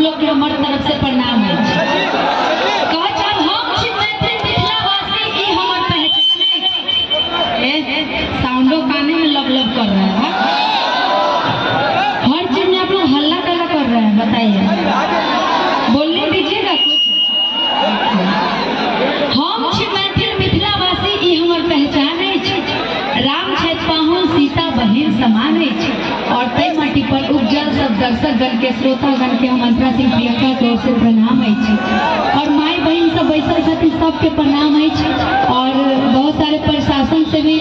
लोग के हमार तरफ से प्रणाम है। कह जब हम छी मैथिल मिथिलावासी ई हमर पहचान है। साउंडो काने में लब लब कर रहा है। हर चीज में आप लोग हल्ला कला कर रहे हैं, बताइए बोलने दीजिएगा कुछ। हम छी मैथिल मिथिलावासी ई हमर पहचान है। राम छथि पाहुन सीता बहिन समान है। और तय माटी पर उपजल सब दर्शकगण के श्रोतागण के हम अंतरा सिंह प्रियंका की ओर से प्रणाम है। और माई बहन सब बैसल छथिन सबके प्रणाम है। और बहुत सारे प्रशासन से भी